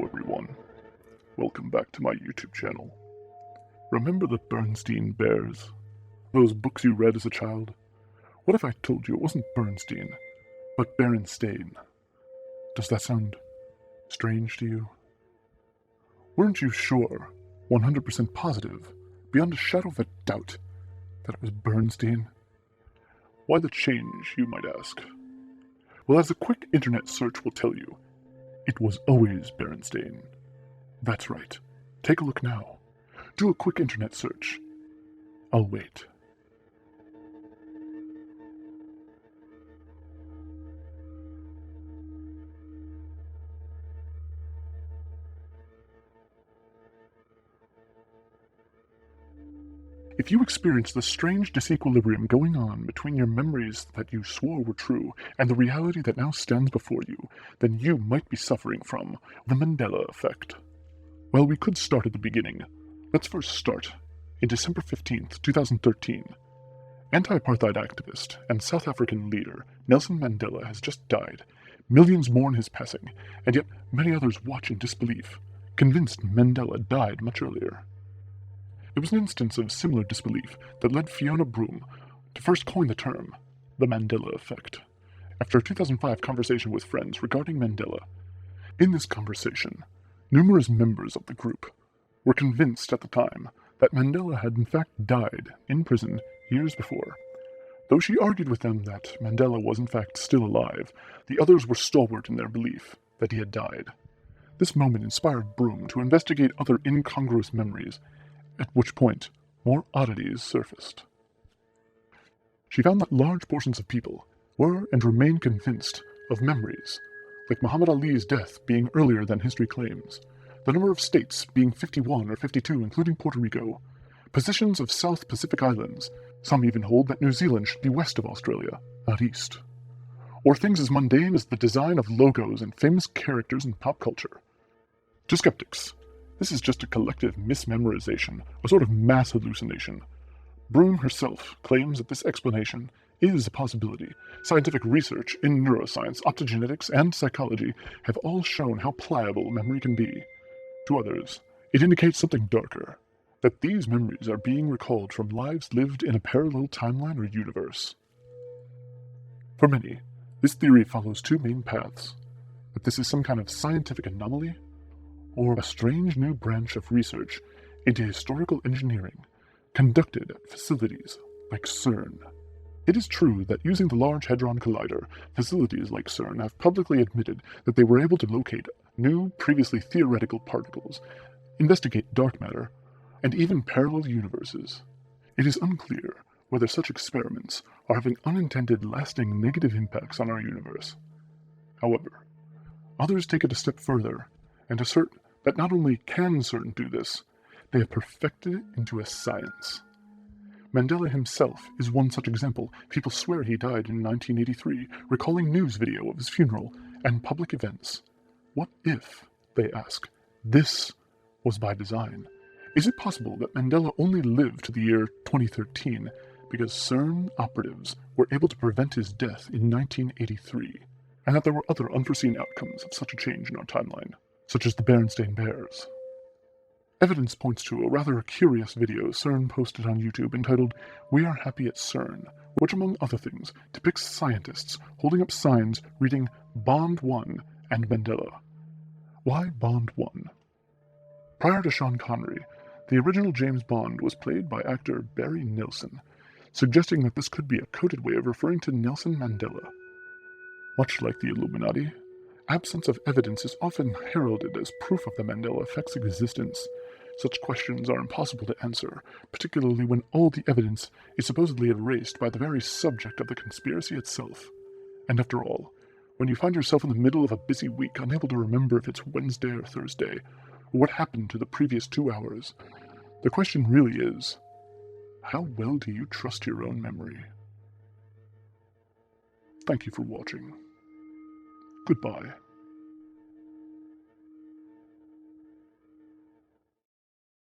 everyone. Welcome back to my YouTube channel. Remember the Bernstein Bears? Those books you read as a child? What if I told you it wasn't Bernstein, but Berenstain? Does that sound strange to you? Weren't you sure, 100% positive, beyond a shadow of a doubt, that it was Bernstein? Why the change, you might ask? Well, as a quick internet search will tell you, it was always Berenstain. That's right. Take a look now. Do a quick internet search. I'll wait. If you experience the strange disequilibrium going on between your memories that you swore were true and the reality that now stands before you, then you might be suffering from the Mandela Effect. Well, we could start at the beginning. Let's first start in December 15th, 2013. Anti-apartheid activist and South African leader Nelson Mandela has just died. Millions mourn his passing, and yet many others watch in disbelief, convinced Mandela died much earlier. It was an instance of similar disbelief that led Fiona Broome to first coin the term, the Mandela Effect, after a 2005 conversation with friends regarding Mandela. In this conversation, numerous members of the group were convinced at the time that Mandela had in fact died in prison years before. Though she argued with them that Mandela was in fact still alive, the others were stalwart in their belief that he had died. This moment inspired Broome to investigate other incongruous memories, at which point more oddities surfaced. She found that large portions of people were and remain convinced of memories, like Muhammad Ali's death being earlier than history claims, the number of states being 51 or 52 including Puerto Rico, positions of South Pacific Islands, some even hold that New Zealand should be west of Australia, not east, or things as mundane as the design of logos and famous characters in pop culture. To skeptics, this is just a collective mismemorization, a sort of mass hallucination. Broome herself claims that this explanation is a possibility. Scientific research in neuroscience, optogenetics, and psychology have all shown how pliable memory can be. To others, it indicates something darker, that these memories are being recalled from lives lived in a parallel timeline or universe. For many, this theory follows two main paths: that this is some kind of scientific anomaly, or a strange new branch of research into historical engineering conducted at facilities like CERN. It is true that using the Large Hadron Collider, facilities like CERN have publicly admitted that they were able to locate new, previously theoretical particles, investigate dark matter, and even parallel universes. It is unclear whether such experiments are having unintended, lasting negative impacts on our universe. However, others take it a step further and assert that not only can CERN do this, they have perfected it into a science. Mandela himself is one such example. People swear he died in 1983, recalling news video of his funeral and public events. What if, they ask, this was by design? Is it possible that Mandela only lived to the year 2013 because CERN operatives were able to prevent his death in 1983, and that there were other unforeseen outcomes of such a change in our timeline, such as the Berenstain Bears? Evidence points to a rather curious video CERN posted on YouTube entitled "We Are Happy at CERN," which among other things depicts scientists holding up signs reading Bond 1 and Mandela. Why Bond 1? Prior to Sean Connery, the original James Bond was played by actor Barry Nilsson, suggesting that this could be a coded way of referring to Nelson Mandela. Much like the Illuminati, absence of evidence is often heralded as proof of the Mandela Effect's existence. Such questions are impossible to answer, particularly when all the evidence is supposedly erased by the very subject of the conspiracy itself. And after all, when you find yourself in the middle of a busy week, unable to remember if it's Wednesday or Thursday, or what happened to the previous 2 hours, the question really is, how well do you trust your own memory? Thank you for watching. Goodbye.